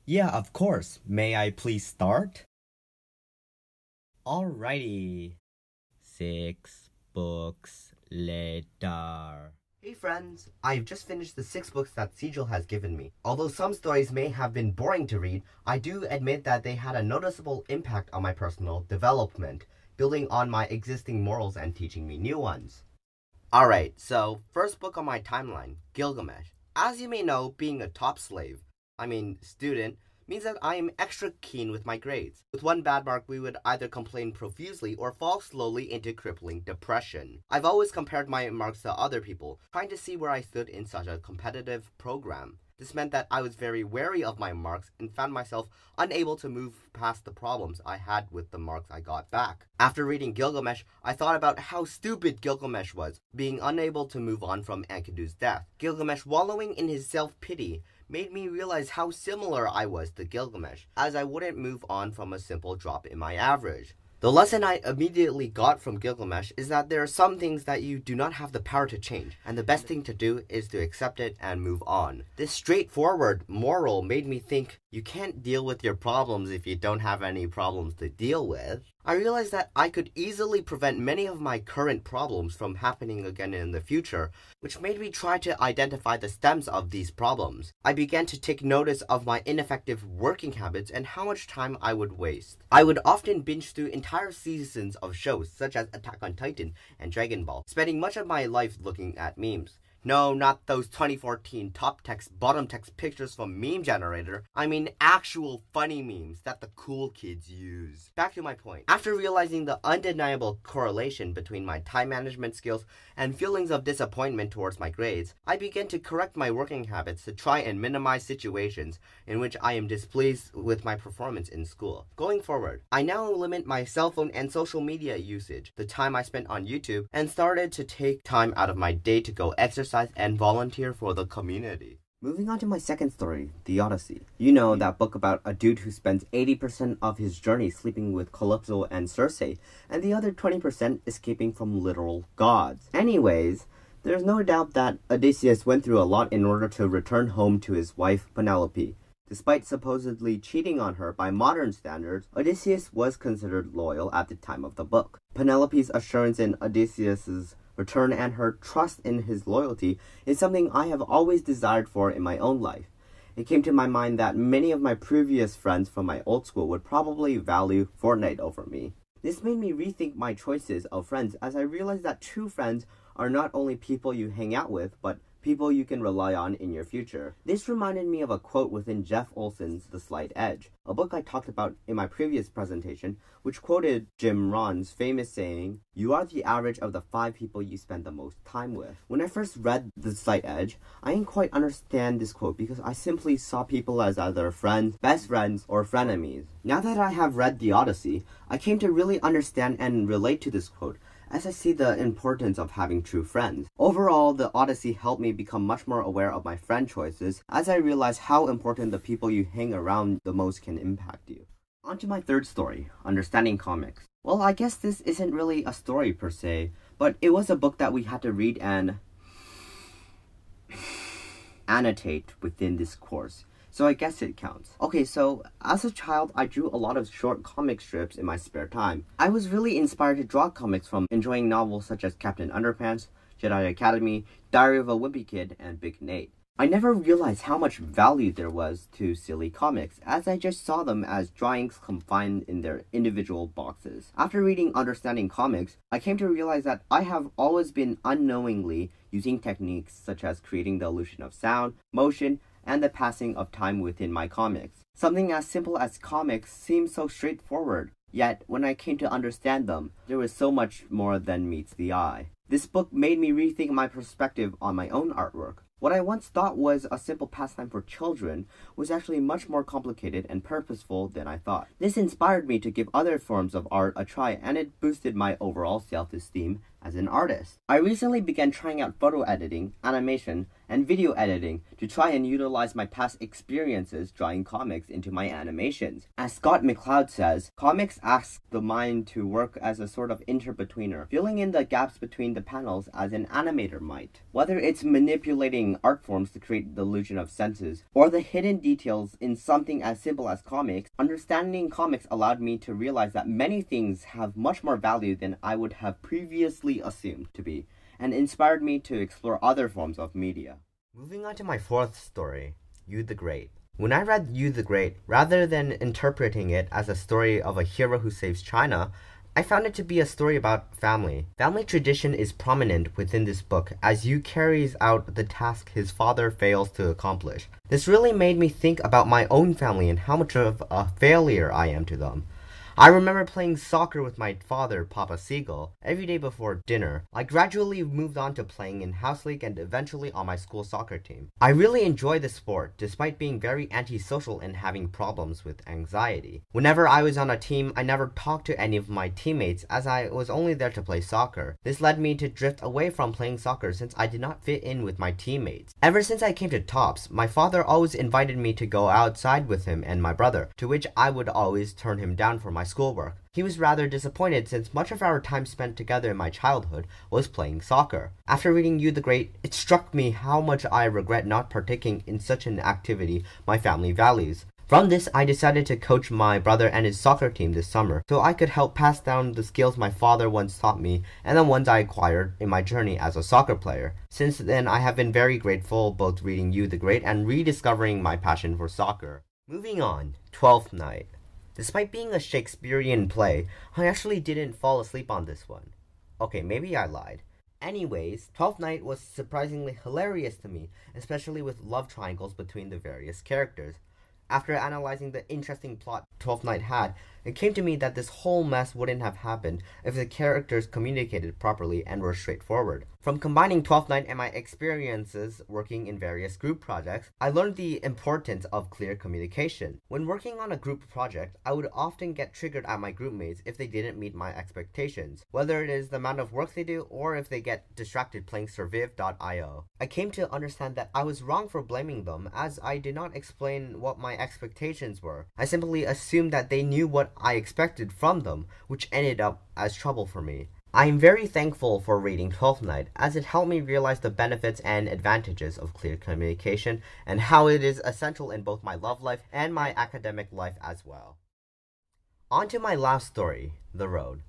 Yeah, of course. May I please start? Alrighty. 6 books later. Hey friends, I've just finished the 6 books that Sigil has given me. Although some stories may have been boring to read, I do admit that they had a noticeable impact on my personal development, building on my existing morals and teaching me new ones. Alright, so first book on my timeline, Gilgamesh. As you may know, being a top student, means that I am extra keen with my grades. With one bad mark, we would either complain profusely or fall slowly into crippling depression. I've always compared my marks to other people, trying to see where I stood in such a competitive program. This meant that I was very wary of my marks and found myself unable to move past the problems I had with the marks I got back. After reading Gilgamesh, I thought about how stupid Gilgamesh was, being unable to move on from Enkidu's death. Gilgamesh wallowing in his self-pity made me realize how similar I was to Gilgamesh, as I wouldn't move on from a simple drop in my average. The lesson I immediately got from Gilgamesh is that there are some things that you do not have the power to change, and the best thing to do is to accept it and move on. This straightforward moral made me think you can't deal with your problems if you don't have any problems to deal with. I realized that I could easily prevent many of my current problems from happening again in the future, which made me try to identify the stems of these problems. I began to take notice of my ineffective working habits and how much time I would waste. I would often binge through entire seasons of shows such as Attack on Titan and Dragon Ball, spending much of my life looking at memes. No, not those 2014 top text, bottom text pictures from Meme Generator. I mean actual funny memes that the cool kids use. Back to my point. After realizing the undeniable correlation between my time management skills and feelings of disappointment towards my grades, I began to correct my working habits to try and minimize situations in which I am displeased with my performance in school. Going forward, I now limit my cell phone and social media usage, the time I spent on YouTube, and started to take time out of my day to go exercise and volunteer for the community. Moving on to my second story, the Odyssey. You know, that book about a dude who spends 80% of his journey sleeping with Calypso and Circe, and the other 20% escaping from literal gods. Anyways, there's no doubt that Odysseus went through a lot in order to return home to his wife Penelope. Despite supposedly cheating on her by modern standards, Odysseus was considered loyal at the time of the book. Penelope's assurance in Odysseus's return and her trust in his loyalty is something I have always desired for in my own life. It came to my mind that many of my previous friends from my old school would probably value Fortnite over me. This made me rethink my choices of friends, as I realized that true friends are not only people you hang out with, but people you can rely on in your future. This reminded me of a quote within Jeff Olson's The Slight Edge, a book I talked about in my previous presentation, which quoted Jim Rohn's famous saying, "You are the average of the 5 people you spend the most time with." When I first read The Slight Edge, I didn't quite understand this quote because I simply saw people as either friends, best friends, or frenemies. Now that I have read The Odyssey, I came to really understand and relate to this quote, as I see the importance of having true friends. Overall, the Odyssey helped me become much more aware of my friend choices, as I realized how important the people you hang around the most can impact you. On to my third story, Understanding Comics. Well, I guess this isn't really a story per se, but it was a book that we had to read and annotate within this course, so I guess it counts. Okay, so as a child, I drew a lot of short comic strips in my spare time. I was really inspired to draw comics from enjoying novels such as Captain Underpants, Jedi Academy, Diary of a Wimpy Kid, and Big Nate. I never realized how much value there was to silly comics, as I just saw them as drawings confined in their individual boxes. After reading Understanding Comics, I came to realize that I have always been unknowingly using techniques such as creating the illusion of sound, motion, and the passing of time within my comics. Something as simple as comics seems so straightforward, yet when I came to understand them, there was so much more than meets the eye. This book made me rethink my perspective on my own artwork. What I once thought was a simple pastime for children was actually much more complicated and purposeful than I thought. This inspired me to give other forms of art a try, and it boosted my overall self-esteem as an artist. I recently began trying out photo editing, animation, and video editing to try and utilize my past experiences drawing comics into my animations. As Scott McCloud says, comics ask the mind to work as a sort of inter-betweener, filling in the gaps between the panels as an animator might. Whether it's manipulating art forms to create the illusion of senses, or the hidden details in something as simple as comics, understanding comics allowed me to realize that many things have much more value than I would have previously assumed to be, and inspired me to explore other forms of media. Moving on to my fourth story, Yu the Great. When I read Yu the Great, rather than interpreting it as a story of a hero who saves China, I found it to be a story about family. Family tradition is prominent within this book as Yu carries out the task his father fails to accomplish. This really made me think about my own family and how much of a failure I am to them. I remember playing soccer with my father, Papa Seagull, every day before dinner. I gradually moved on to playing in house league and eventually on my school soccer team. I really enjoy the sport, despite being very antisocial and having problems with anxiety. Whenever I was on a team, I never talked to any of my teammates as I was only there to play soccer. This led me to drift away from playing soccer since I did not fit in with my teammates. Ever since I came to Tops, my father always invited me to go outside with him and my brother, to which I would always turn him down for my schoolwork. He was rather disappointed since much of our time spent together in my childhood was playing soccer. After reading Yu the Great, it struck me how much I regret not partaking in such an activity my family values. From this, I decided to coach my brother and his soccer team this summer, so I could help pass down the skills my father once taught me and the ones I acquired in my journey as a soccer player. Since then, I have been very grateful both reading Yu the Great and rediscovering my passion for soccer. Moving on, Twelfth Night. Despite being a Shakespearean play, I actually didn't fall asleep on this one. Okay, maybe I lied. Anyways, Twelfth Night was surprisingly hilarious to me, especially with love triangles between the various characters. After analyzing the interesting plot Twelfth Night had, it came to me that this whole mess wouldn't have happened if the characters communicated properly and were straightforward. From combining Twelfth Night and my experiences working in various group projects, I learned the importance of clear communication. When working on a group project, I would often get triggered at my group mates if they didn't meet my expectations, whether it is the amount of work they do or if they get distracted playing Surviv.io. I came to understand that I was wrong for blaming them as I did not explain what my expectations were. I simply assumed that they knew what I expected from them, which ended up as trouble for me. I am very thankful for reading Twelfth Night, as it helped me realize the benefits and advantages of clear communication, and how it is essential in both my love life and my academic life as well. On to my last story, The Road.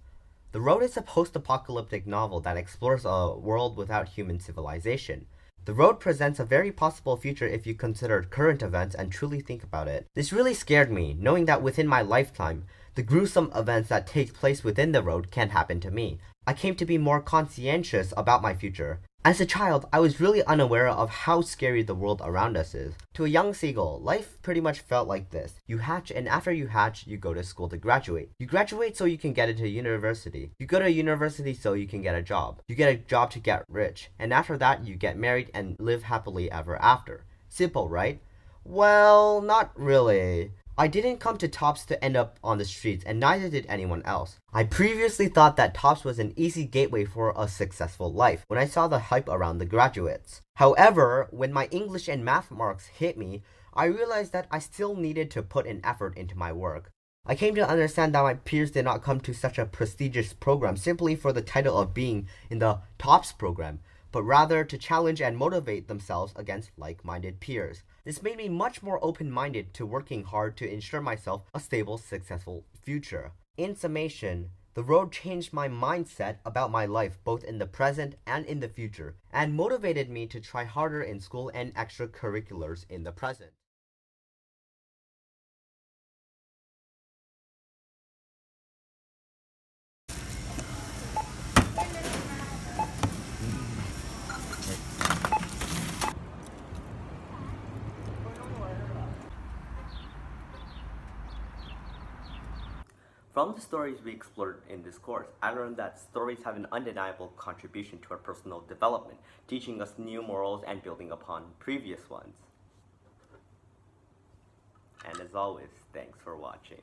The Road is a post-apocalyptic novel that explores a world without human civilization. The Road presents a very possible future if you consider current events and truly think about it. This really scared me, knowing that within my lifetime, the gruesome events that take place within the road can happen to me. I came to be more conscientious about my future. As a child, I was really unaware of how scary the world around us is. To a young seagull, life pretty much felt like this. You hatch, and after you hatch, you go to school to graduate. You graduate so you can get into university. You go to university so you can get a job. You get a job to get rich. And after that, you get married and live happily ever after. Simple, right? Well, not really. I didn't come to Tops to end up on the streets, and neither did anyone else. I previously thought that Tops was an easy gateway for a successful life when I saw the hype around the graduates. However, when my English and math marks hit me, I realized that I still needed to put an effort into my work. I came to understand that my peers did not come to such a prestigious program simply for the title of being in the Tops program, but rather to challenge and motivate themselves against like-minded peers. This made me much more open-minded to working hard to ensure myself a stable, successful future. In summation, The Road changed my mindset about my life both in the present and in the future, and motivated me to try harder in school and extracurriculars in the present. From the stories we explored in this course, I learned that stories have an undeniable contribution to our personal development, teaching us new morals and building upon previous ones. And as always, thanks for watching.